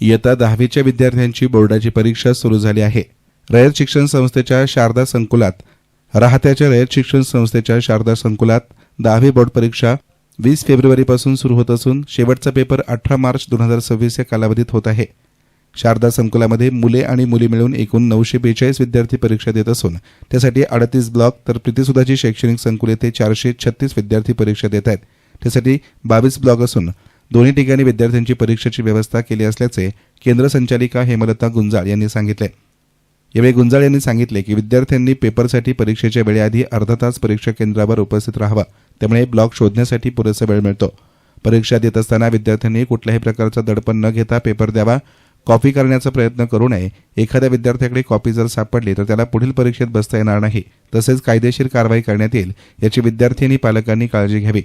इयत्ता 10वीच्या विद्यार्थ्यांची बोर्डाची परीक्षा सुरू झाली आहे। रयत शिक्षण संस्थेच्या शारदा संकुलात रयत शिक्षण संस्थेच्या शारदा संकुलात 10वी बोर्ड परीक्षा 20 फेब्रुवारीपासून सुरू होत असून शेवटचा पेपर 18 मार्च 2026 या कालावधीत होत आहे। शारदा संकुलामध्ये मुले आणि मुली मिळून एकूण 942 विद्यार्थी परीक्षा देत असून त्यासाठी 38 ब्लॉक तर प्रीतिसुधाची शैक्षणिक संकुल येथे 436 विद्यार्थी परीक्षा देत आहेत। त्यासाठी 22 ब्लॉक असून दोन्ही ठिकाणी विद्यार्थ्यांची परीक्षेची व्यवस्था केली असल्याचे केंद्र संचालिका हेमलता गुंजाळ यांनी सांगितले। यावेळी गुंजाळ यांनी सांगितले की विद्यार्थ्यांनी पेपरसाठी परीक्षेच्या वेळेआधी अर्धा तास परीक्षा केंद्रावर उपस्थित राहावा, त्यामुळे ब्लॉक शोधण्यासाठी पुरेसा वेळ मिळतो। परीक्षा देत असताना विद्यार्थ्यांनी कुठल्याही प्रकारचा दडपण न घेता पेपर द्यावा, कॉपी करण्याचा प्रयत्न करू नये। एखाद्या विद्यार्थ्याकडे कॉपी जर सापडली तर त्याला पुढील परीक्षेत बसता येणार नाही, तसेच कायदेशीर कारवाई करण्यात येईल याची विद्यार्थी आणि पालकांनी काळजी घ्यावी।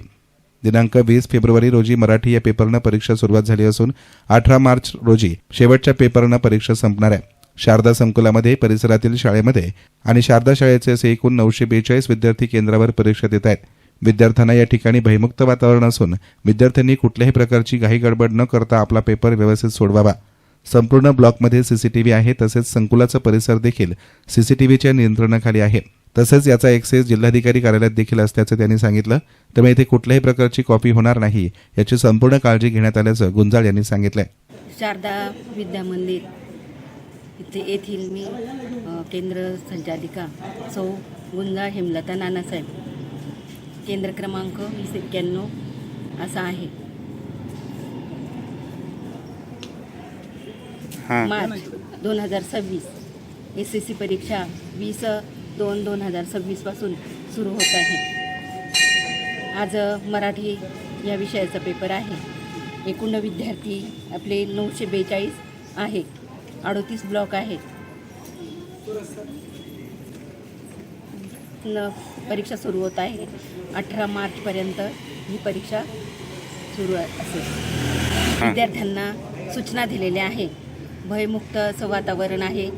दिनांक 20 फेब्रुवारी रोजी मराठी या पेपरनं परीक्षा सुरुवात झाली असून 18 मार्च रोजी शेवटच्या पेपरनं परीक्षा संपणार आहे। शारदा संकुलामध्ये परिसरातील शाळेमध्ये आणि शारदा शाळेचे असे एकूण 942 विद्यार्थी केंद्रावर परीक्षा देत आहेत। विद्यार्थ्यांना या ठिकाणी भयमुक्त वातावरण असून विद्यार्थ्यांनी कुठल्याही प्रकारची घाई गडबड न करता आपला पेपर व्यवस्थित सोडवावा। संपूर्ण ब्लॉकमध्ये सीसीटीव्ही आहे, तसेच संकुलाचा परिसर देखील सीसीटीव्हीच्या नियंत्रणाखाली आहे। तसेच याचा एक्सेस जिल्हाधिकारी कार्यालयात देखील असल्याचं त्यांनी सांगितलं। त्यामुळे इथे कुठल्याही प्रकारची कॉपी होणार नाही याची संपूर्ण काळजी घेण्यात आल्याचं गुंजाळ यांनी सांगितलंय। शारदा विद्या मंदिर येथील मी केंद्र संचालिका सौ गुंजाळ हेमलता नानासाहेब, केंद्र क्रमांक 2091 असा आहे। मार्च 2026 SSC परीक्षा 20/2/2026 पासून सुरू होत आहे। आज मराठी या विषयाचा पेपर आहे। एकूण विद्यार्थी आपले 942 आहे। 38 ब्लॉक आहेत। परीक्षा सुरू होत आहे। 18 मार्चपर्यंत ही परीक्षा सुरू असेल। विद्यार्थ्यांना सूचना दिलेल्या आहे। भयमुक्त असं वातावरण आहे।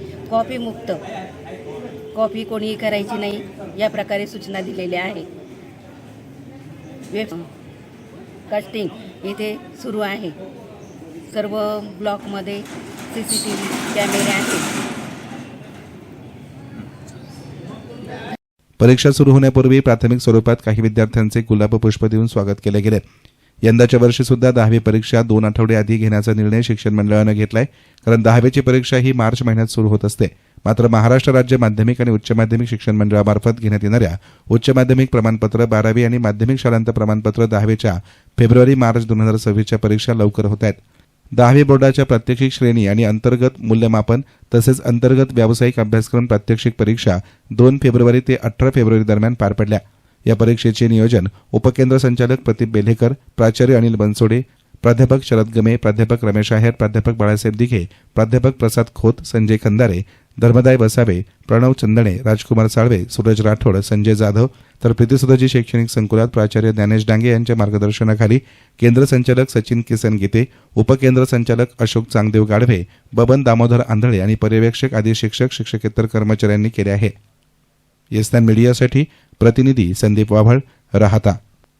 कॉपी कोणीही करायची नाही या प्रकारे सूचना दिलेल्या आहे। कास्टिंग येथे सुरू आहे। सर्व ब्लॉकमध्ये सीसीटीव्ही कॅमेरे आहेत। परीक्षा सुरू होण्यापूर्वी प्राथमिक स्वरूपात काही विद्यार्थ्यांचे गुलाब पुष्प देऊन स्वागत केले गेले। यंदाच्या वर्षी सुद्धा 10वी परीक्षा 2 आठवडे आधी घेण्याचा निर्णय शिक्षण मंडळानं घेतलाय, कारण 10वीची परीक्षा ही मार्च महिन्यात सुरू होत असते। मात्र महाराष्ट्र राज्य माध्यमिक आणि उच्च माध्यमिक शिक्षण मंडळामार्फत घेण्यात येणाऱ्या उच्च माध्यमिक प्रमाणपत्र 12वी आणि माध्यमिक शालांत प्रमाणपत्र 10वीच्या फेब्रुवारी-मार्च 2026च्या परीक्षा लवकर होत आहेत। 10वी बोर्डाच्या प्रात्यक्षिक श्रेणी आणि अंतर्गत मूल्यमापन तसेच अंतर्गत व्यावसायिक अभ्यासक्रम प्रात्यक्षिक परीक्षा 2 फेब्रुवारी ते 18 फेब्रुवारी दरम्यान पार पडल्या। या परीक्षेचे नियोजन उपकेंद्र संचालक प्रदीप बेलेकर, प्राचार्य अनिल बनसोडे, प्राध्यापक शरद गमे, प्राध्यापक रमेश आहेर, प्राध्यापक बाळासाहेब दिघे, प्राध्यापक प्रसाद खोत, संजय खंदारे, धर्मदाय बसावे, प्रणव चंदणे, राजकुमार साळवे, सूरज राठोड, संजय जाधव तर प्रीतिसुधाची शैक्षणिक संकुलात प्राचार्य ज्ञानेश डांगे यांच्या मार्गदर्शनाखाली केंद्र संचालक सचिन किसन गीते, उपकेंद्र संचालक अशोक चांगदेव गाढवे, बबन दामोदर आंधळे आणि पर्यवेक्षक आदी शिक्षक शिक्षकेतर कर्मचाऱ्यांनी केले आहे। येस्तान मीडियासाठी प्रतिनिधी संदीप वाभळ, राहता।